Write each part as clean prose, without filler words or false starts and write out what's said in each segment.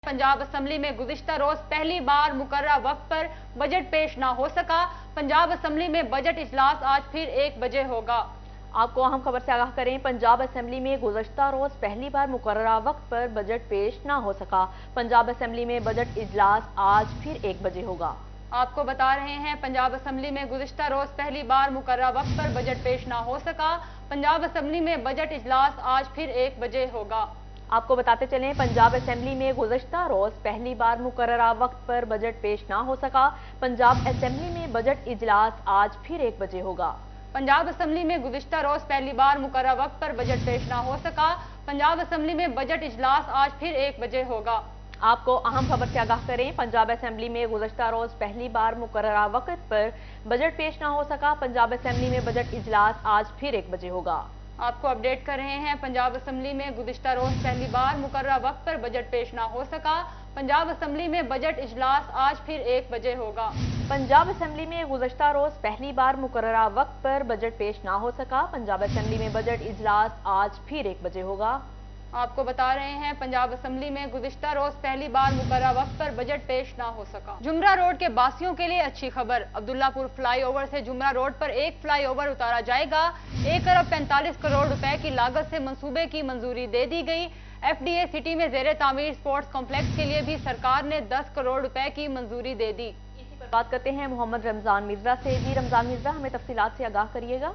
Punjab assembly में गुज़िश्ता रोज पहली बार मुकर्रर वक्त पर बजट पेश न हो सका। पंजाब असेंबली में बजट इजलास आज फिर 1 बजे होगा। आपको अहम खबर से आगाह करें। पंजाब असेंबली में गुज़श्ता रोज पहली बार मुकर्रर वक्त पर बजट पेश न हो सका। पंजाब असेंबली में बजट इजलास आज फिर 1 बजे होगा। आपको बता रहे हैं, पंजाब असेंबली में गुज़िश्ता रोज पहली बार मुकर्रर वक्त पर बजट पेश न हो सका। पंजाब असेंबली में बजट इजलास आज फिर 1 बजे होगा। आपको बताते चलें, पंजाब असेंबली में गुज़श्ता रोज पहली बार मुकर्रर वक्त पर बजट पेश न हो सका। पंजाब असेंबली में बजट इजलास आज फिर 1 बजे होगा। पंजाब असेंबली में गुज़िश्ता रोज पहली बार मुकर्रर वक्त पर बजट पेश न हो सका। पंजाब असेंबली में बजट इजलास आज फिर 1 बजे होगा। आपको अहम खबर से आगाह करें। पंजाब असेंबली में गुज़श्ता रोज पहली बार मुकर्रर वक्त पर बजट पेश न हो सका। पंजाब असेंबली में बजट इजलास आज फिर 1 बजे होगा। आपको अपडेट कर रहे हैं, पंजाब असेंबली में गुज़िश्ता रोज पहली बार मुकर्रर वक्त पर बजट पेश न हो सका। पंजाब असेंबली में बजट इजलास आज फिर 1 बजे होगा। पंजाब असेंबली में गुज़श्ता रोज पहली बार मुकर्रर वक्त पर बजट पेश न हो सका। पंजाब असेंबली में बजट इजलास आज फिर 1 बजे होगा। आपको बता रहे हैं, पंजाब असेंबली में गुज़िश्ता रोज पहली बार मुकर्रर वक्त पर बजट पेश न हो सका। जुमरा रोड के बासियों के लिए अच्छी खबर। अब्दुल्लापुर फ्लाईओवर से जुमरा रोड पर एक फ्लाईओवर उतारा जाएगा। 1 अरब 45 करोड़ रुपए की लागत से मंसूबे की मंजूरी दे दी गई। FDA सिटी में ज़ेरे तामीर स्पोर्ट्स कॉम्प्लेक्स के लिए भी सरकार ने 10 करोड़ रुपए की मंजूरी दे दी। इसी पर बात करते हैं मोहम्मद रमजान मिर्जा से। जी रमजान मिर्जा, हमें तफसीलात से आगाह करिएगा।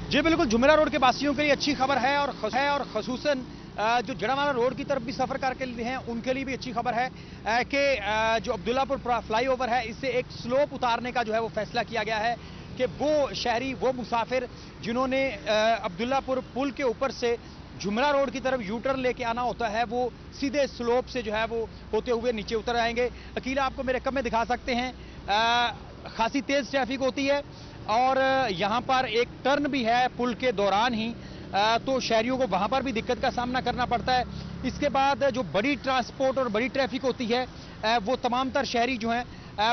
जी बिल्कुल, जुमेरा रोड के वासियों के लिए अच्छी खबर है और खसूसन जो जड़ावाला रोड की तरफ भी सफ़र करके हैं उनके लिए भी अच्छी खबर है कि जो अब्दुल्लापुर फ्लाईओवर है इससे एक स्लोप उतारने का जो है वो फैसला किया गया है कि वो शहरी, वो मुसाफिर जिन्होंने अब्दुल्लापुर पुल के ऊपर से जुमेरा रोड की तरफ यू टर्न लेके आना होता है वो सीधे स्लोप से जो है वो होते हुए नीचे उतर आएंगे। अकीला आपको मेरे कम में दिखा सकते हैं, खासी तेज़ ट्रैफिक होती है और यहाँ पर एक टर्न भी है पुल के दौरान ही, तो शहरियों को वहाँ पर भी दिक्कत का सामना करना पड़ता है। इसके बाद जो बड़ी ट्रांसपोर्ट और बड़ी ट्रैफिक होती है वो तमाम तर शहरी जो हैं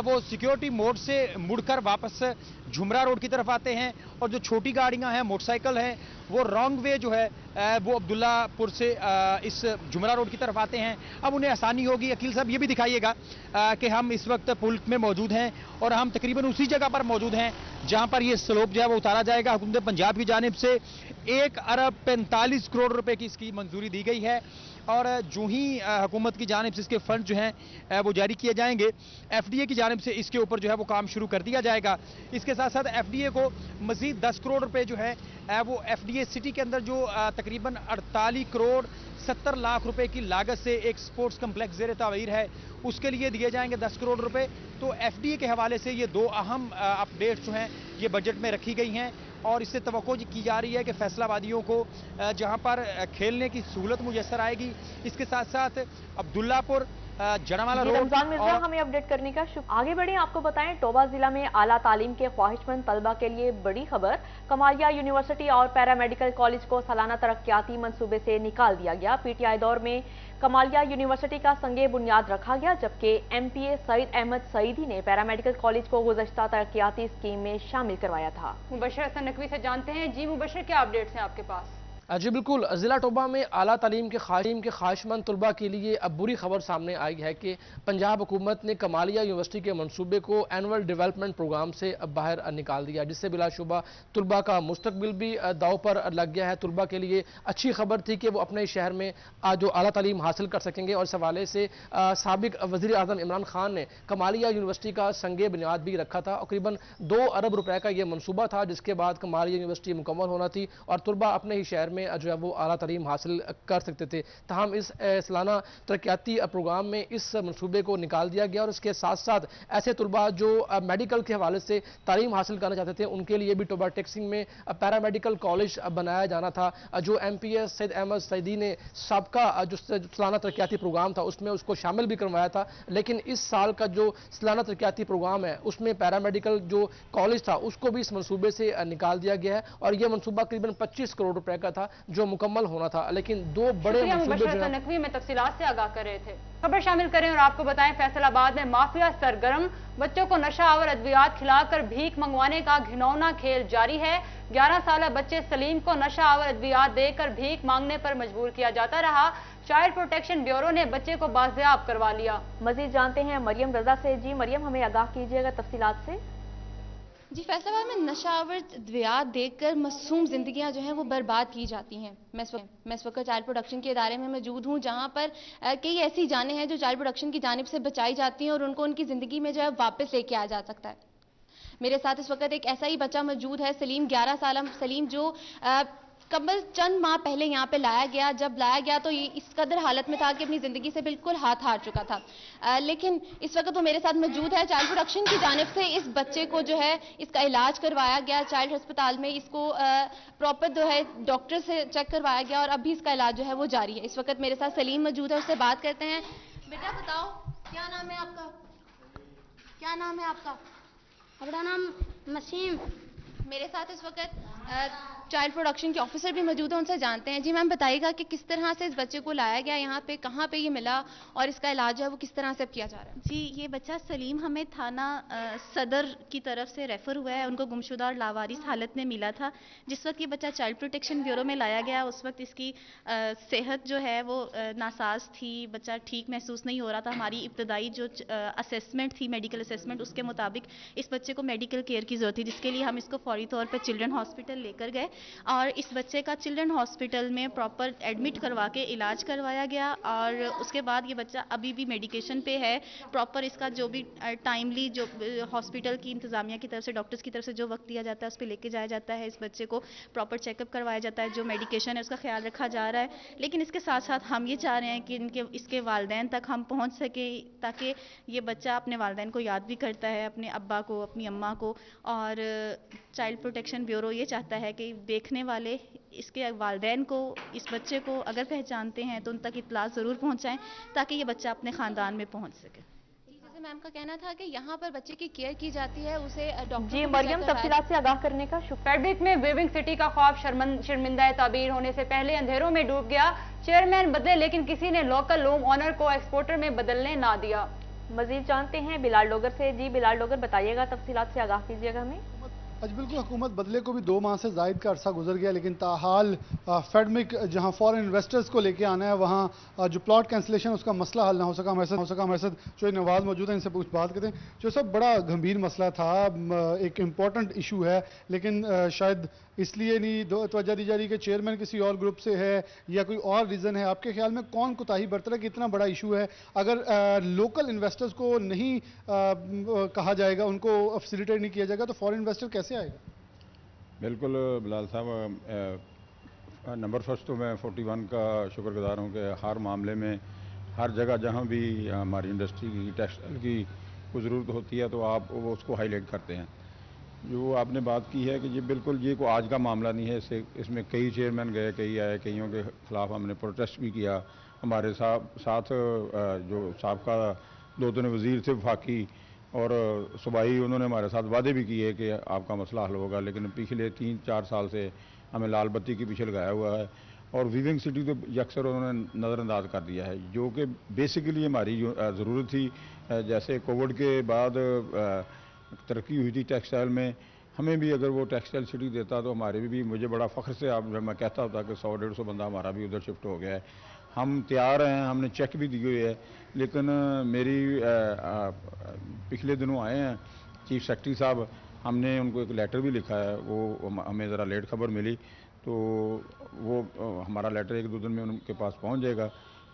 वो सिक्योरिटी मोड से मुड़कर वापस जुमरा रोड की तरफ आते हैं और जो छोटी गाड़ियां हैं, मोटरसाइकिल हैं, वो रॉन्ग वे जो है वो अब्दुल्लापुर से इस जुमरा रोड की तरफ आते हैं। अब उन्हें आसानी होगी। अकील साहब, ये भी दिखाइएगा कि हम इस वक्त पुल में मौजूद हैं और हम तकरीबन उसी जगह पर मौजूद हैं जहां पर ये स्लोप जो है वो उतारा जाएगा। हुकूमत पंजाब की जानिब से 1 अरब 45 करोड़ रुपए की इसकी मंजूरी दी गई है और जो ही हुकूमत की जानिब से इसके फंड जो हैं वो जारी किए जाएंगे, FDA की जानिब से इसके ऊपर जो है वो काम शुरू कर दिया जाएगा। इसके साथ साथ FDA को मजीद 10 करोड़ रुपए जो है वो FDA सिटी के अंदर जो तकरीबन 48 करोड़ 70 लाख रुपए की लागत से एक स्पोर्ट्स कम्प्लेक्स ज़ेरे तामीर है, उसके लिए दिए जाएंगे 10 करोड़ रुपए। तो FDA के हवाले से ये 2 अहम अपडेट्स जो हैं ये बजट में रखी गई हैं और इससे तवक्को की जा रही है कि फैसलाबादियों को जहां पर खेलने की सहूलत मुयसर आएगी, इसके साथ साथ अब्दुल्लापुर जड़ावाला रोड। रमजान मिर्जा, हमें अपडेट करने का शुक्रिया। आगे बढ़ें, आपको बताएं, टोबा जिला में आला तालीम के ख्वाहिशमंद तलबा के लिए बड़ी खबर। कमालिया यूनिवर्सिटी और पैरामेडिकल कॉलेज को सालाना तरक्याती मंसूबे से निकाल दिया गया। PTI दौर में कमालिया यूनिवर्सिटी का संगे बुनियाद रखा गया, जबकि MPA सईद अहमद सईदी ने पैरामेडिकल कॉलेज को गुज़श्ता तरक्याती स्कीम में शामिल करवाया था। मुबशर हसन नकवी से जानते हैं। जी मुबशर, क्या अपडेट्स हैं आपके पास? जी बिल्कुल, ज़िला टोबा में आला तालीम के ख्वाहिशमंद तलबा के लिए अब बुरी खबर सामने आई है कि पंजाब हुकूमत ने कमालिया यूनिवर्सिटी के मनसूबे को एनुअल डेवलपमेंट प्रोग्राम से अब बाहर निकाल दिया, जिससे बिलाशुबा तलबा का मुस्तकबिल भी दाव पर लग गया है। तलबा के लिए अच्छी खबर थी कि वो अपने शहर में जो आला तालीम हासिल कर सकेंगे और इस हवाले से साबिक वज़ीर आज़म इमरान खान ने कमालिया यूनिवर्सिटी का संगे बुनियाद भी रखा था। तकरीबन 2 अरब रुपए का ये मनसूबा था, जिसके बाद कमालिया यूनिवर्सिटी मुकम्मल होना थी और तलबा अपने ही शहर में जो है वो आला तालीम हासिल कर सकते थे। तहम इस सालाना तरक्याती प्रोग्राम में इस मनसूबे को निकाल दिया गया और इसके साथ साथ ऐसे तलबा जो मेडिकल के हवाले से तालीम हासिल करना चाहते थे उनके लिए भी टोबा टेक्सिंग में पैरामेडिकल कॉलेज बनाया जाना था। जो MPA सईद अहमद सईदी ने सबका जो सालाना तरक्याती प्रोग्राम था उसमें उसको शामिल भी करवाया था, लेकिन इस साल का जो सालाना तरक्याती प्रोग्राम है उसमें पैरामेडिकल जो कॉलेज था उसको भी इस मनसूबे से निकाल दिया गया है और यह मनसूबा करीबन 25 करोड़ रुपए का था। था जो मुकम्मल होना था, लेकिन दो बड़े मंसूबे नकवी में तफसीलात से आगाह कर रहे थे। खबर शामिल करें और आपको बताएं, फैसलाबाद में माफिया सरगर्म, बच्चों को नशा आवर अद्वियात खिलाकर भीख मंगवाने का घिनौना खेल जारी है। 11 साल बच्चे सलीम को नशा आवर अद्वियात देकर भीख मांगने पर मजबूर किया जाता रहा। चाइल्ड प्रोटेक्शन ब्यूरो ने बच्चे को बाजियाब करवा लिया। मजीद जानते हैं मरियम रजा से। जी मरियम, हमें आगाह कीजिएगा तफसीलात से। जी, फैसलाबाद में नशावर द्वियात देखकर मासूम जिंदगियां जो हैं वो बर्बाद की जाती हैं। मैं इस वक्त चाइल्ड प्रोडक्शन के इदारे में मौजूद हूं, जहां पर कई ऐसी जानें हैं जो चाइल्ड प्रोडक्शन की जानिब से बचाई जाती हैं और उनको उनकी ज़िंदगी में जो है वापस लेके आ जा सकता है। मेरे साथ इस वक्त एक ऐसा ही बच्चा मौजूद है, सलीम, 11 साल सलीम, जो कबल चंद माह पहले यहाँ पे लाया गया। जब लाया गया तो ये इस कदर हालत में था कि अपनी ज़िंदगी से बिल्कुल हाथ हार चुका था। लेकिन इस वक्त वो मेरे साथ मौजूद है। चाइल्ड प्रोडक्शन की जानिब से इस बच्चे को जो है इसका इलाज करवाया गया चाइल्ड अस्पताल में। इसको प्रॉपर जो है डॉक्टर से चेक करवाया गया और अभी इसका इलाज जो है वो जारी है। इस वक्त मेरे साथ सलीम मौजूद है, उससे बात करते हैं। बेटा बताओ, क्या नाम है आपका? क्या नाम है आपका? अपना नाम मसीम। मेरे साथ इस वक्त चाइल्ड प्रोडक्शन के ऑफिसर भी मौजूद हैं, उनसे जानते हैं। जी मैम, बताइएगा कि किस तरह से इस बच्चे को लाया गया यहाँ पे, कहाँ पे ये मिला और इसका इलाज है वो किस तरह से किया जा रहा है? जी, ये बच्चा सलीम हमें थाना सदर की तरफ से रेफ़र हुआ है। उनको गुमशुदा और लावारिस हालत में मिला था। जिस वक्त ये बच्चा चाइल्ड प्रोटेक्शन ब्यूरो में लाया गया उस वक्त इसकी सेहत जो है वो नासाज थी, बच्चा ठीक महसूस नहीं हो रहा था। हमारी इब्तदाई जो असेसमेंट थी, मेडिकल असेसमेंट, उसके मुताबिक इस बच्चे को मेडिकल केयर की ज़रूरत थी, जिसके लिए हम इसको फौरी तौर पर चिल्ड्रन हॉस्पिटल लेकर गए और इस बच्चे का चिल्ड्रन हॉस्पिटल में प्रॉपर एडमिट करवा के इलाज करवाया गया। और उसके बाद ये बच्चा अभी भी मेडिकेशन पे है। प्रॉपर इसका जो भी टाइमली जो हॉस्पिटल की इंतज़ामिया की तरफ से, डॉक्टर्स की तरफ से जो वक्त दिया जाता है उस पर लेके जाया जाता है। इस बच्चे को प्रॉपर चेकअप करवाया जाता है, जो मेडिकेशन है उसका ख्याल रखा जा रहा है। लेकिन इसके साथ साथ हम ये चाह रहे हैं कि इसके वालिदैन तक हम पहुँच सके, ताकि ये बच्चा अपने वालिदैन को याद भी करता है, अपने अब्बा को, अपनी अम्मा को। और चाइल्ड प्रोटेक्शन ब्यूरो ये चाहता है कि देखने वाले इसके वालिदैन को, इस बच्चे को अगर पहचानते हैं तो उन तक इत्तला ज़रूर पहुंचाएं, ताकि ये बच्चा अपने ख़ानदान में पहुंच सके। जैसे मैम का कहना था कि यहाँ पर बच्चे की केयर की जाती है, उसे डॉक्टर। जी मरियम, तफसीलात से आगाह करने का शुक्रिया। फैब्रिक में वेविंग सिटी का ख्वाब शर्मिंदा ताबीर होने से पहले अंधेरों में डूब गया। चेयरमैन बदले लेकिन किसी ने लोकल लूम ऑनर को एक्सपोर्टर में बदलने ना दिया। मजीद जानते हैं बिलाल डोगर से। जी बिलाल डोगर, बताइएगा तफसीलात से आगाह कीजिएगा हमें। आज बिल्कुल हुकूमत बदले को भी 2 माह से ज़ायद का अरसा गुजर गया, लेकिन ताहाल फेडमिक जहां फॉरेन इन्वेस्टर्स को लेके आना है वहां जो प्लॉट कैंसिलेशन उसका मसला हल ना हो सका। हमारे साथ जो नवाज मौजूद है, इनसे कुछ बात करते हैं। जो सब बड़ा गंभीर मसला था, एक इम्पॉर्टेंट इशू है, लेकिन शायद इसलिए नहीं तवज्जो दी जा रही कि चेयरमैन किसी और ग्रुप से है या कोई और रीज़न है। आपके ख्याल में कौन कोताही बरत रहा है कि इतना बड़ा इशू है? अगर लोकल इन्वेस्टर्स को नहीं कहा जाएगा, उनको फैसिलिटेट नहीं किया जाएगा, तो फॉरेन इन्वेस्टर कैसे आएगा? बिल्कुल बिलाल साहब, नंबर फर्स्ट तो मैं 41 का शुक्रगुजार हूँ कि हर मामले में, हर जगह जहाँ भी हमारी इंडस्ट्री की, टेक्सटाइल की कोई ज़रूरत होती है तो आप वो उसको हाईलाइट करते हैं। जो आपने बात की है कि ये बिल्कुल ये कोई आज का मामला नहीं है। इसमें कई चेयरमैन गए, कई आए, कईयों के ख़िलाफ़ हमने प्रोटेस्ट भी किया। हमारे साथ जो साबका 2 वज़ीर थे वफाकी और सूबाई, उन्होंने हमारे साथ वादे भी किए कि आपका मसला हल होगा, लेकिन पिछले 3-4 साल से हमें लाल बत्ती के पीछे लगाया हुआ है। और वीविंग सिटी तो अक्सर उन्होंने नज़रअंदाज कर दिया है, जो कि बेसिकली हमारी ज़रूरत थी। जैसे कोविड के बाद तरक्की हुई थी टेक्सटाइल में, हमें भी अगर वो टेक्सटाइल सिटी देता तो हमारे भी मुझे बड़ा फ़ख्र से मैं कहता होता कि 100-150 बंदा हमारा भी उधर शिफ्ट हो गया है। हम तैयार हैं, हमने चेक भी दिए हुए है। लेकिन मेरी पिछले दिनों आए हैं चीफ सेक्रेटरी साहब, हमने उनको एक लेटर भी लिखा है, वो हमें ज़रा लेट खबर मिली, तो वो हमारा लेटर 1-2 दिन में उनके पास पहुंच जाएगा।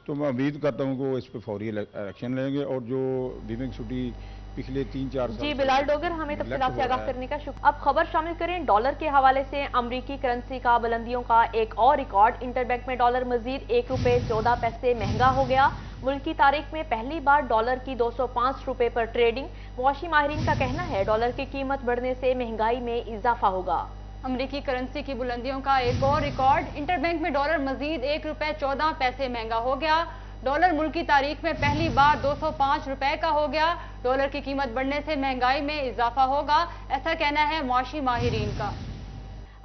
तो मैं उम्मीद करता हूं कि वो इस पर फौरी एक्शन लेंगे। और जो वीविंग सिटी पिछले 3-4 साल। जी बिलाल डोगर, हमें तफसीलात से आगाह करने का शुक्रिया। अब खबर शामिल करें डॉलर के हवाले से। अमरीकी करेंसी का बुलंदियों का एक और रिकॉर्ड। इंटरबैंक में डॉलर मजीद 1 रुपये 14 पैसे महंगा हो गया। मुल्क की तारीख में पहली बार डॉलर की 205 रुपये पर ट्रेडिंग। मुआशी माहिरीन का कहना है डॉलर की कीमत बढ़ने से महंगाई में इजाफा होगा। अमरीकी करेंसी की बुलंदियों का एक और रिकॉर्ड। इंटरबैंक में डॉलर मजीद 1 रुपये 14 पैसे महंगा हो गया। डॉलर मुल्क की तारीख में पहली बार 205 रुपए का हो गया। डॉलर की कीमत बढ़ने से महंगाई में इजाफा होगा, ऐसा कहना है मुआशी माहिरीन का।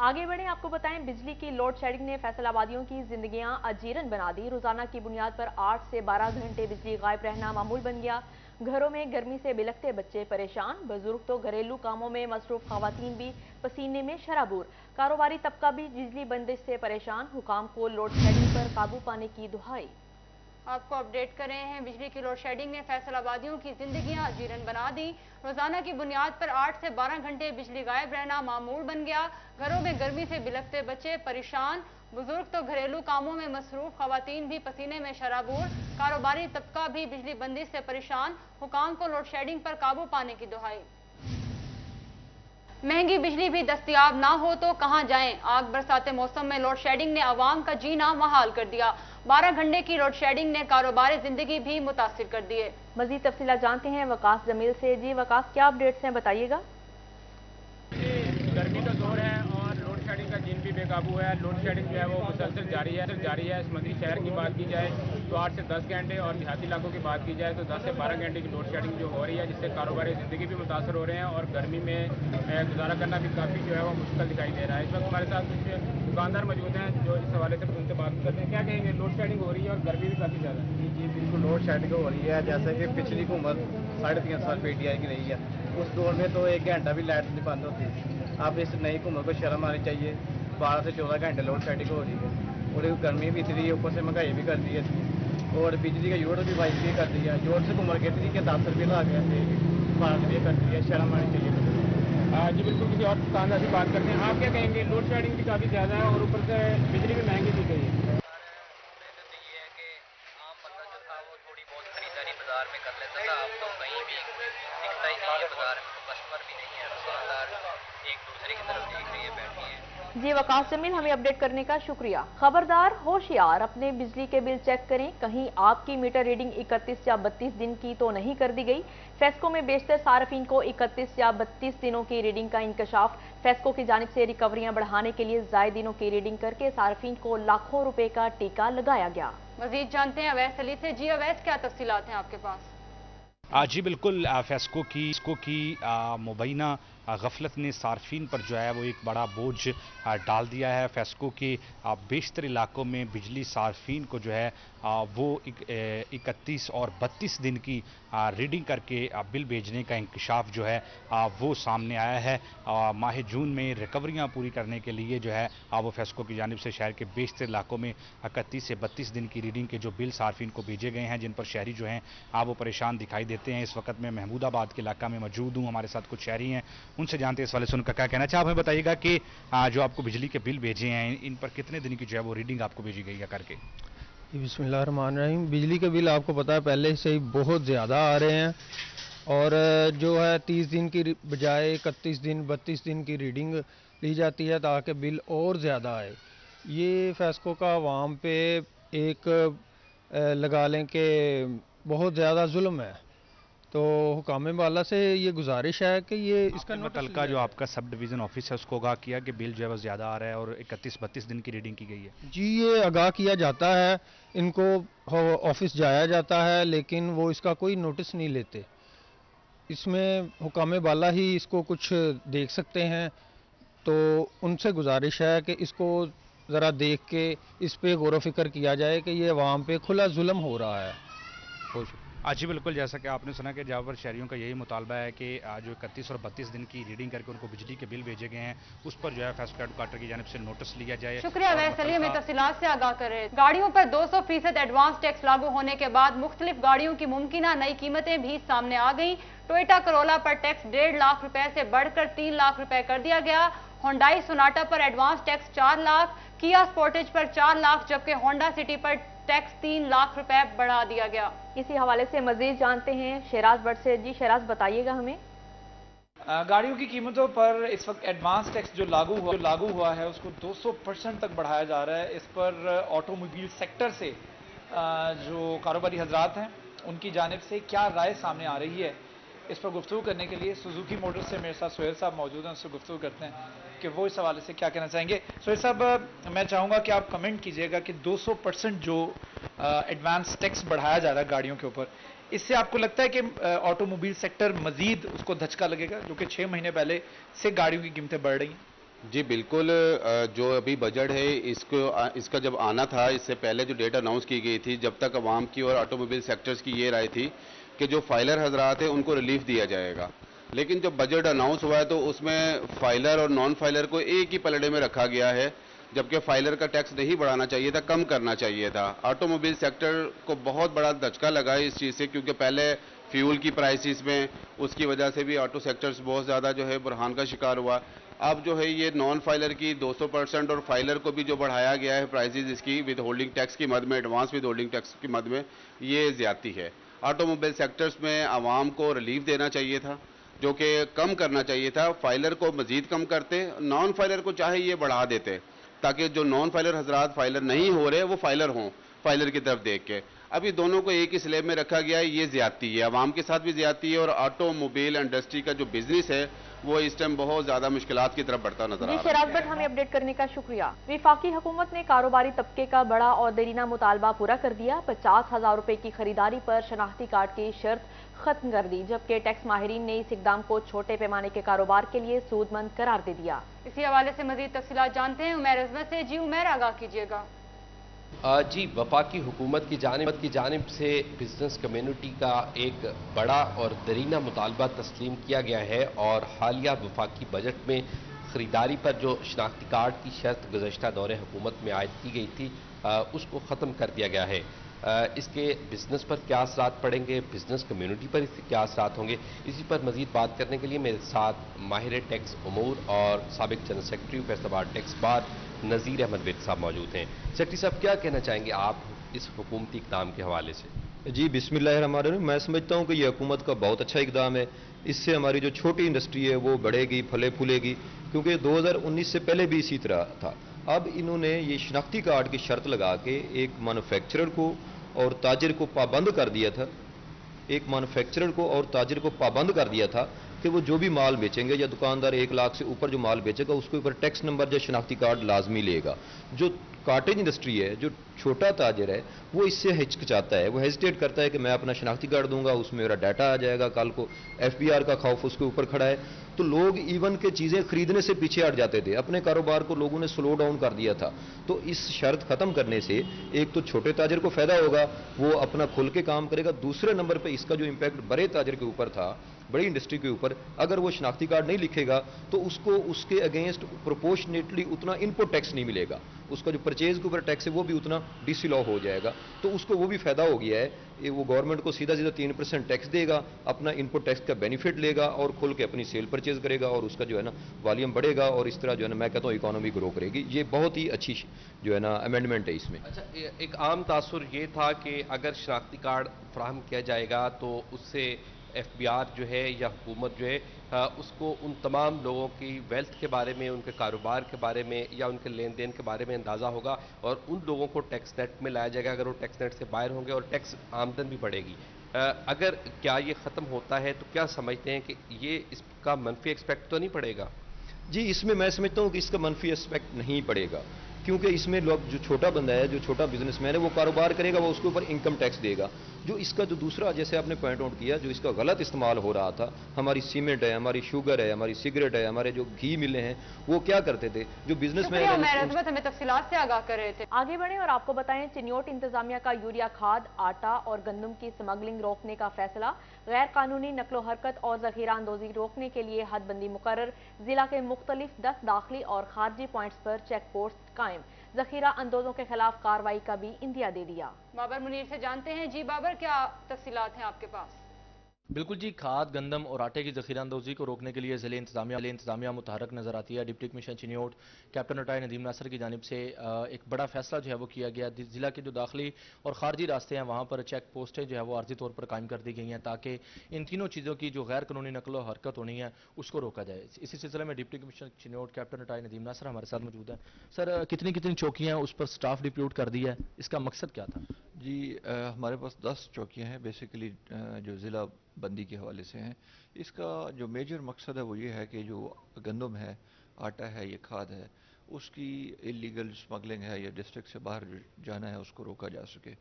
आगे बढ़ें, आपको बताएं बिजली की लोड शेडिंग ने फैसलाबादियों की जिंदगियां अजीरन बना दी। रोजाना की बुनियाद पर 8 से 12 घंटे बिजली गायब रहना मामूल बन गया। घरों में गर्मी से बिलखते बच्चे परेशान, बुजुर्ग तो घरेलू कामों में मसरूफ खवातीन भी पसीने में शराबूर। कारोबारी तबका भी बिजली बंदिश से परेशान, हुकाम को लोड शेडिंग पर काबू पाने की दुहाई। आपको अपडेट कर रहे हैं, बिजली की लोड शेडिंग ने फैसलाबादियों की जिंदगियां अजीरन बना दी। रोजाना की बुनियाद पर 8 से 12 घंटे बिजली गायब रहना मामूल बन गया। घरों में गर्मी से बिलखते बच्चे परेशान, बुजुर्ग तो घरेलू कामों में मसरूफ, खवातीन भी पसीने में शराबूर। कारोबारी तबका भी बिजली बंदिश से परेशान, हुकाम को लोड शेडिंग पर काबू पाने की दुहाई। महंगी बिजली भी दस्तयाब ना हो तो कहां जाएं? आग बरसाते मौसम में लोड शेडिंग ने आवाम का जीना महाल कर दिया। 12 घंटे की लोड शेडिंग ने कारोबारी जिंदगी भी मुतासिर कर दिए। मजीद तफसीलात जानते हैं वकास जमील से। जी वकास, क्या अपडेट्स हैं, बताइएगा। गर्मी का जोर है और लोड शेडिंग का जीन भी बेकाबू है। लोड शेडिंग जो है वो मुसलसल जारी है। समंदरी शहर की बात की जाए तो 8 से 10 घंटे और देहाती इलाकों की बात की जाए तो 10 से 12 घंटे की लोड शेडिंग जो हो रही है, जिससे कारोबारी ज़िंदगी भी मुतासर हो रहे हैं और गर्मी में गुजारा करना भी काफ़ी जो है वो मुश्किल दिखाई दे रहा है। इस वक्त हमारे साथ कुछ दुकानदार मौजूद हैं जो इस हवाले से उनसे बात करते हैं। क्या कहेंगे, लोड शेडिंग हो रही है और गर्मी भी काफ़ी ज़्यादा है? जी बिल्कुल, लोड शेडिंग हो रही है। जैसे कि पिछली हुकूमत 3.5 साल PTI की रही है, उस दौर में तो 1 घंटा भी लाइट नहीं बंद होती। अब इस नई हुकूमत को शर्म आनी चाहिए। 12 से 14 घंटे लोड शेडिंग हो रही है और गर्मी भी इतनी है, ऊपर से महंगाई भी कर दी है और बिजली का यूनिट भी वाइफ भी कर दिया। यूनिट से घूमर कहती थी कि 10 रुपये ला गए थे, 12 रुपये कर दिया। शर्म आनी चाहिए। जी बिल्कुल, किसी और दुकानदार से बात करते हैं। आप क्या कहेंगे, लोड शेडिंग भी काफ़ी ज़्यादा है और ऊपर से बिजली भी महंगी दी गई है? ये है कि आम बंदा जो था वो थोड़ी बहुत खरीदारी बाजार में कर लेता था, अब तो कहीं भी दिखता ही नहीं है बाजार में, कस्टमर भी नहीं है, दुकानदार एक दूसरे की तरफ देख रही है, बैठी है। जी वकास जमील, हमें अपडेट करने का शुक्रिया। खबरदार, होशियार, अपने बिजली के बिल चेक करें, कहीं आपकी मीटर रीडिंग 31 या 32 दिन की तो नहीं कर दी गई। फेस्को में बेशतर सार्फिन को 31 या 32 दिनों की रीडिंग का इंकशाफ। फेस्को की जानिब से रिकवरियां बढ़ाने के लिए ज़ायद दिनों की रीडिंग करके सार्फिन को लाखों रुपए का टीका लगाया गया। मजीद जानते हैं अवैस अली से। जी अवैस, क्या तफसीलात हैं आपके पास? जी बिल्कुल, फेस्को की मुबैना गफलत ने सार्फिन पर जो है वो एक बड़ा बोझ डाल दिया है। फेस्को के बेशतर इलाकों में बिजली सार्फिन को जो है वो 31 और 32 दिन की रीडिंग करके बिल भेजने का इंकशाफ जो है वो सामने आया है। माह जून में रिकवरियां पूरी करने के लिए जो है वो फेस्को की जानिब से शहर के बेशतर इलाकों में 31 से 32 दिन की रीडिंग के जो बिल सार्फिन को भेजे गए हैं, जिन पर शहरी जो हैं वो परेशान दिखाई देते हैं। इस वक्त मैं महमूदाबाद के इलाका में मौजूद हूँ, हमारे साथ कुछ शहरी हैं, उनसे जानते हैं इस वाले से उनका क्या कहना। अच्छा, आप हमें बताइएगा कि जो आपको बिजली के बिल भेजे हैं, इन पर कितने दिन की जो है वो रीडिंग आपको भेजी गई है करके? बिस्मिल्लाहिर्रहमानिर्रहीम। बिजली के बिल आपको पता है पहले से ही बहुत ज़्यादा आ रहे हैं और जो है 30 दिन की बजाय 31 दिन 32 दिन की रीडिंग ली जाती है ताकि बिल और ज़्यादा आए। ये फेस्को का आवाम पे एक लगा लें कि बहुत ज़्यादा जुल्म है, तो हुकाम वाला से ये गुजारिश है कि ये इसका मुतलका जो आपका सब डिवीज़न ऑफिस है उसको आगाह किया कि बिल जो है वो ज़्यादा आ रहा है और 31-32 दिन की रीडिंग की गई है? जी, ये आगाह किया जाता है, इनको ऑफिस जाया जाता है, लेकिन वो इसका कोई नोटिस नहीं लेते। इसमें हुकाम वाला ही इसको कुछ देख सकते हैं, तो उनसे गुजारिश है कि इसको ज़रा देख के इस पे गौर व फिक्र किया जाए कि ये अवाम पे खुला जुल्म हो रहा है। जी बिल्कुल, जैसा कि आपने सुना कि जहाँ पर शहरियों का यही मुतालबा है कि जो 31 और 32 दिन की रीडिंग करके उनको बिजली के बिल भेजे गए हैं, उस पर जो है फेस्को हेडक्वार्टर की जानिब से नोटिस लिया जाए। शुक्रिया अवैस अली, हमें तफसीलात से आगाह कर रहे हैं। गाड़ियों पर 200% एडवांस टैक्स लागू होने के बाद मुख्तलिफ गाड़ियों की मुमकिना नई कीमतें भी सामने आ गई। टोयोटा करोला पर टैक्स 1.5 लाख रुपए से बढ़कर 3 लाख रुपए कर दिया गया। होंडाई सोनाटा पर एडवांस टैक्स 4 लाख, किया स्पोर्टेज पर 4 लाख, जबकि होंडा सिटी पर टैक्स 3 लाख रुपए बढ़ा दिया गया। इसी हवाले से मजीद जानते हैं शेराज भट्ट से। जी शेराज, बताइएगा हमें। गाड़ियों की कीमतों पर इस वक्त एडवांस टैक्स जो लागू हुआ है उसको 200% तक बढ़ाया जा रहा है। इस पर ऑटोमोबाइल सेक्टर से जो कारोबारी हजरात हैं उनकी जानिब से क्या राय सामने आ रही है, इस पर गुफ्तगू करने के लिए सुजुकी मोटर्स से मेरे साथ सोहेल साहब मौजूद हैं। उनसे गुफ्तगू करते हैं कि वो इस हवाले से क्या कहना चाहेंगे। सोहेल साहब, मैं चाहूँगा कि आप कमेंट कीजिएगा कि 200% जो एडवांस टैक्स बढ़ाया जा रहा है गाड़ियों के ऊपर, इससे आपको लगता है कि ऑटोमोबाइल सेक्टर मजीद उसको धचका लगेगा, जो कि 6 महीने पहले से गाड़ियों की कीमतें बढ़ रही हैं? जी बिल्कुल, जो अभी बजट है इसका जब आना था, इससे पहले जो डेट अनाउंस की गई थी, जब तक अवाम की और ऑटोमोबाइल सेक्टर्स की ये राय थी कि जो फाइलर हजरात हैं उनको रिलीफ दिया जाएगा। लेकिन जब बजट अनाउंस हुआ है तो उसमें फाइलर और नॉन फाइलर को एक ही पलड़े में रखा गया है, जबकि फाइलर का टैक्स नहीं बढ़ाना चाहिए था, कम करना चाहिए था। ऑटोमोबाइल सेक्टर को बहुत बड़ा धचका लगा है इस चीज़ से, क्योंकि पहले फ्यूल की प्राइसेस में उसकी वजह से भी ऑटो सेक्टर्स बहुत ज़्यादा जो है बुरहान का शिकार हुआ। अब जो है ये नॉन फाइलर की 200% और फाइलर को भी जो बढ़ाया गया है प्राइसेस इसकी विद होल्डिंग टैक्स की मद में, एडवांस विद होल्डिंग टैक्स की मद में, ये ज़्यादती है। ऑटोमोबाइल सेक्टर्स में आवाम को रिलीफ देना चाहिए था, जो कि कम करना चाहिए था। फाइलर को मजीद कम करते, नॉन फाइलर को चाहे ये बढ़ा देते, ताकि जो नॉन फाइलर हजरात फाइलर नहीं हो रहे वो फाइलर हों, फाइलर की तरफ देख के। अभी दोनों को एक ही स्लैब में रखा गया है, ये ज्यादती है, आवाम के साथ भी ज्यादती है, और ऑटोमोबाइल इंडस्ट्री का जो बिजनेस है वो इस टाइम बहुत ज्यादा मुश्किलात की तरफ बढ़ता नजर आ रहा है। शराज भट्ट, हमें अपडेट करने का शुक्रिया। वफाकी हुकूमत ने कारोबारी तबके का बड़ा और देरीना मुतालबा पूरा कर दिया। 50,000 रुपए की खरीदारी पर शनाख्ती कार्ड की शर्त खत्म कर दी, जबकि टैक्स माहिरीन ने इस इकदाम को छोटे पैमाने के कारोबार के लिए सूदमंद करार दे दिया। इसी हवाले से मजीद तफसीलात जानते हैं उमैर अजमत से। जी उमैर, आगाह कीजिएगा। जी, वफाकी हुकूमत की जानिब से बिजनेस कम्युनिटी का एक बड़ा और दरीना मुतालबा तस्लीम किया गया है, और हालिया वफाकी बजट में ख़रीदारी पर जो शनाख्ती कार्ड की शर्त गुज़श्ता दौरे हुकूमत में आयद की गई थी, उसको ख़त्म कर दिया गया है। इसके बिज़नेस पर क्या असरात पड़ेंगे, बिज़नेस कम्युनिटी पर इसके क्या असरात होंगे, इसी पर मज़ीद बात करने के लिए मेरे साथ माहिर टैक्स उमूर और साबिक general secretary Faisalabad tax bar Nazir Ahmad Virk साहब मौजूद हैं। सेक्रेटरी साहब, क्या कहना चाहेंगे आप इस हुकूमती इक़दाम के हवाले से? जी बिस्मिल्लाहिर्रहमानिर्रहीम। मैं समझता हूँ कि ये हुकूमत का बहुत अच्छा इक़दाम है। इससे हमारी जो छोटी इंडस्ट्री है वो बढ़ेगी, फले फूलेगी, क्योंकि 2019 से पहले भी इसी तरह था। अब इन्होंने ये शनाख्ती कार्ड की शर्त लगा के एक मैन्युफैक्चरर को और ताजिर को पाबंद कर दिया था, एक मैन्युफैक्चरर को और ताजिर को पाबंद कर दिया था कि वो जो भी माल बेचेंगे या दुकानदार 1 लाख से ऊपर जो माल बेचेगा उसके ऊपर टैक्स नंबर या शनाख्ती कार्ड लाजमी लेगा। जो कॉटेज इंडस्ट्री है, जो छोटा ताजिर है, वो इससे हिचकिचाता है, वो हेजिटेट करता है कि मैं अपना शनाख्ती कार्ड दूंगा, उसमें मेरा डाटा आ जाएगा, कल को FBR का खौफ उसके ऊपर खड़ा है। तो लोग इवन के चीज़ें खरीदने से पीछे हट जाते थे, अपने कारोबार को लोगों ने स्लो डाउन कर दिया था। तो इस शर्त ख़त्म करने से एक तो छोटे ताजिर को फ़ायदा होगा, वो अपना खुल के काम करेगा। दूसरे नंबर पर इसका जो इम्पैक्ट बड़े ताजिर के ऊपर था, बड़ी इंडस्ट्री के ऊपर, अगर वो शनाख्ती कार्ड नहीं लिखेगा तो उसको उसके अगेंस्ट प्रोपोर्शनेटली उतना इनपुट टैक्स नहीं मिलेगा, उसका जो परचेज के ऊपर टैक्स है वो भी उतना DC लॉ हो जाएगा। तो उसको वो भी फायदा हो गया है, वो गवर्नमेंट को सीधा सीधा 3% टैक्स देगा, अपना इनपुट टैक्स का बेनिफिट लेगा और खुल के अपनी सेल परचेज करेगा, और उसका जो है ना वॉल्यूम बढ़ेगा, और इस तरह जो है ना मैं कहता हूँ इकोनॉमी ग्रो करेगी। ये बहुत ही अच्छी जो है ना अमेंडमेंट है इसमें। अच्छा, एक आम तासुर ये था कि अगर शनाख्ती कार्ड फराहम किया जाएगा तो उससे FBR जो है या हुकूमत जो है उसको उन तमाम लोगों की वेल्थ के बारे में, उनके कारोबार के बारे में या उनके लेन देन के बारे में अंदाज़ा होगा, और उन लोगों को टैक्स नेट में लाया जाएगा अगर वो टैक्स नेट से बाहर होंगे, और टैक्स आमदन भी बढ़ेगी। अगर क्या ये ख़त्म होता है तो क्या समझते हैं कि ये इसका मनफी एक्सपेक्ट तो नहीं पड़ेगा? जी, इसमें मैं समझता हूँ कि इसका मनफी एस्पेक्ट नहीं पड़ेगा, क्योंकि इसमें लोग, जो छोटा बंदा है, जो छोटा बिजनेसमैन है, वो कारोबार करेगा, वो उसके ऊपर इनकम टैक्स देगा। जो इसका जो दूसरा, जैसे आपने पॉइंट आउट किया, जो इसका गलत इस्तेमाल हो रहा था, हमारी सीमेंट है, हमारी शुगर है, हमारी सिगरेट है, हमारे जो घी मिले हैं, वो क्या करते थे, जो बिजनेसमैन हमें तफसीलात से आगाह कर रहे थे। आगे बढ़े और आपको बताएं, चिन्योट इंतजामिया का यूरिया खाद, आटा और गंदम की स्मगलिंग रोकने का फैसला। गैर कानूनी नकलो हरकत और जखीरा अंदोजी रोकने के लिए हदबंदी मुकर्रर। जिला के मुख्तलिफ 10 दाखिली और खारजी पॉइंट्स पर चेक पोस्ट कायम। जखीरा अंदोजों के खिलाफ कार्रवाई का भी इंदिया दे दिया। बाबर मुनीर से जानते हैं। जी बाबर, क्या तफसीलात हैं आपके पास? बिल्कुल जी, खाद, गंदम और आटे की ज़ख़ीरा अंदोज़ी को रोकने के लिए ज़िले इंतज़ामिया मुतहरक नज़र आती है। Deputy commissioner Chiniot captain retired Nadeem Nasir की जानिब से एक बड़ा फैसला जो है वो किया गया। ज़िला के जो दाखिली और खारजी रास्ते हैं वहाँ पर चेक पोस्टें जो है वो आर्जी तौर पर कायम कर दी गई हैं, ताकि इन तीनों चीज़ों की जो गैर कानूनी नकलो हरकत होनी है उसको रोका जाए। इसी सिलसिले में deputy commissioner Chiniot captain retired Nadeem Nasir हमारे साथ मौजूद हैं। सर, कितनी कितनी चौकियाँ उस पर स्टाफ डिप्यूट कर दिया है, इसका मकसद क्या था? जी, हमारे पास 10 चौकियाँ हैं, बेसिकली जो ज़िला बंदी के हवाले से हैं। इसका जो मेजर मकसद है वो ये है कि जो गंदम है, आटा है, ये खाद है, उसकी इलीगल स्मगलिंग है या डिस्ट्रिक्ट से बाहर जाना है उसको रोका जा सके।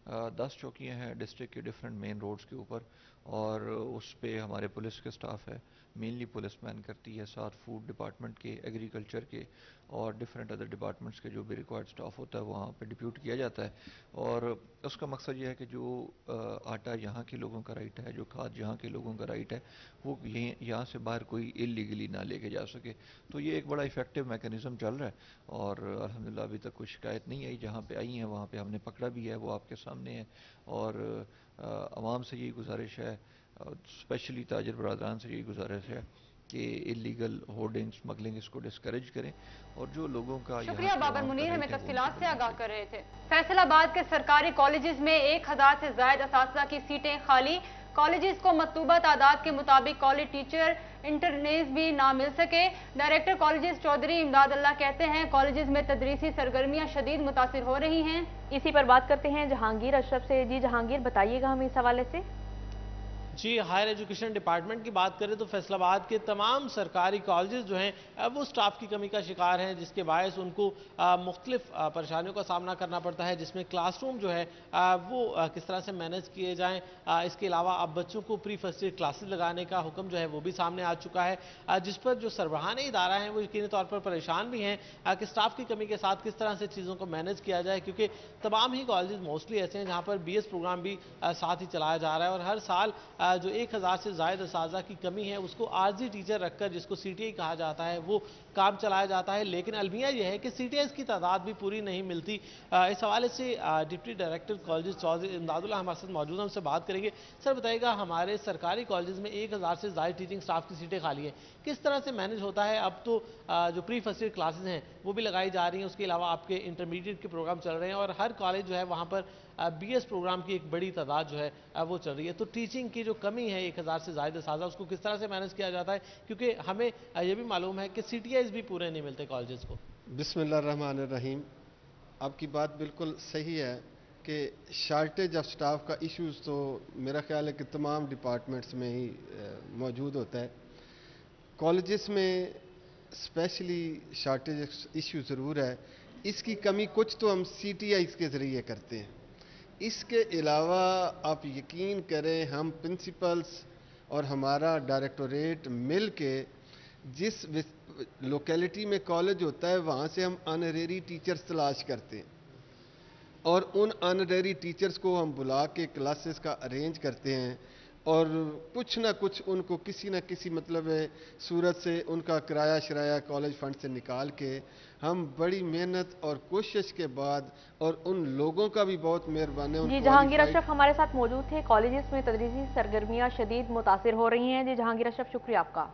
10 चौकियाँ हैं डिस्ट्रिक्ट के डिफरेंट मेन रोड्स के ऊपर, और उस पे हमारे पुलिस के स्टाफ है, मेनली पुलिस मैन करती है, साथ फूड डिपार्टमेंट के, एग्रीकल्चर के और डिफरेंट अदर डिपार्टमेंट्स के जो भी रिक्वायर्ड स्टाफ होता है वहाँ पे डिप्यूट किया जाता है। और उसका मकसद ये है कि जो आटा यहाँ के लोगों का राइट है, जो खाद यहाँ के लोगों का राइट है, वो यहाँ से बाहर कोई इलीगली ना लेके जा सके। तो ये एक बड़ा इफेक्टिव मैकेनिज्म चल रहा है और अल्हम्दुलिल्लाह अभी तक कोई शिकायत नहीं आई। जहाँ पे आई है वहाँ पे हमने पकड़ा भी है, वो आपके सामने है। और आवाम से यही गुजारिश है, स्पेशली ताजिर बरादरान से यही गुजारिश है कि इलीगल होर्डिंग, स्मगलिंग, इसको डिस्करेज करें। और जो लोगों का शुक्रिया बाबर मुनीर, हमें तफसीलात से आगाह कर रहे थे। फैसलाबाद के सरकारी कॉलेजेस में 1000 से ज्यादा असातिज़ा की सीटें खाली। कॉलेजेस को मतलूबा तादाद के मुताबिक कॉलेज टीचर इंटरनेस भी ना मिल सके। डायरेक्टर कॉलेजेस चौधरी इमदाद अल्लाह कहते हैं कॉलेजेस में तदरीसी सरगर्मियां शदीद मुतासिर हो रही हैं। इसी पर बात करते हैं जहांगीर अशरफ से। जी जहांगीर, बताइएगा हमें इस हवाले से। जी, हायर एजुकेशन डिपार्टमेंट की बात करें तो फैसलाबाद के तमाम सरकारी कॉलेजेस जो हैं वो स्टाफ की कमी का शिकार हैं, जिसके बायस उनको मुख्तलिफ परेशानियों का सामना करना पड़ता है, जिसमें क्लासरूम जो है वो किस तरह से मैनेज किए जाएं। इसके अलावा अब बच्चों को प्री फर्स्ट ईयर क्लासेस लगाने का हुक्म जो है वो भी सामने आ चुका है, जिस पर जो सरबराहाने इदारा हैं वो यकीनी तौर पर परेशान भी हैं कि स्टाफ की कमी के साथ किस तरह से चीज़ों को मैनेज किया जाए, क्योंकि तमाम ही कॉलेजेस मोस्टली ऐसे हैं जहाँ पर BS प्रोग्राम भी साथ ही चलाया जा रहा है। और हर साल जो 1000 से ज़ायद असातिज़ा की कमी है उसको आर्जी टीचर रखकर, जिसको CTI कहा जाता है, वो काम चलाया जाता है। लेकिन अलमिया यह है कि CTIs की तादाद भी पूरी नहीं मिलती। इस हवाले से डिप्टी डायरेक्टर कॉलेज चौधरी इमदाद अल्लाह हमारे साथ मौजूद हैं, उनसे बात करेंगे। सर बताइएगा, हमारे सरकारी कॉलेज में 1000 से ज़ायद टीचिंग स्टाफ की सीटें खाली हैं, किस तरह से मैनेज होता है? अब तो जो प्री फर्स्ट ईयर क्लासेज हैं वो भी लगाई जा रही हैं, उसके अलावा आपके इंटरमीडिएट के प्रोग्राम चल रहे हैं और हर कॉलेज जो है वहाँ पर BS प्रोग्राम की एक बड़ी तादाद जो है वो चल रही है। तो टीचिंग की जो कमी है 1000 से ज़्यादा असातिज़ा, उसको किस तरह से मैनेज किया जाता है? क्योंकि हमें ये भी मालूम है कि CTIs भी पूरे नहीं मिलते कॉलेजेस को। बिस्मिल्लाहिर्रहमानिर्रहीम, आपकी बात बिल्कुल सही है कि शार्टेज ऑफ स्टाफ का इश्यूज़ तो मेरा ख्याल है कि तमाम डिपार्टमेंट्स में ही मौजूद होता है। कॉलेजेस में स्पेशली शार्टेज इशू ज़रूर है। इसकी कमी कुछ तो हम CTIs के ज़रिए करते हैं। इसके अलावा आप यकीन करें, हम प्रिंसिपल्स और हमारा डायरेक्टोरेट मिल के जिस लोकेलिटी में कॉलेज होता है वहाँ से हम ऑनरेरी टीचर्स तलाश करते हैं और उन ऑनरेरी टीचर्स को हम बुला के क्लासेस का अरेंज करते हैं और कुछ ना कुछ उनको किसी न किसी मतलब सूरत से उनका किराया शराया कॉलेज फंड से निकाल के हम बड़ी मेहनत और कोशिश के बाद, और उन लोगों का भी बहुत मेहरबानी है। जी जहांगीर अशरफ हमारे साथ मौजूद थे। कॉलेजेस में तदरीसी सरगर्मियां शदीद मुतासिर हो रही हैं। जी जहांगीर अशरफ, शुक्रिया आपका।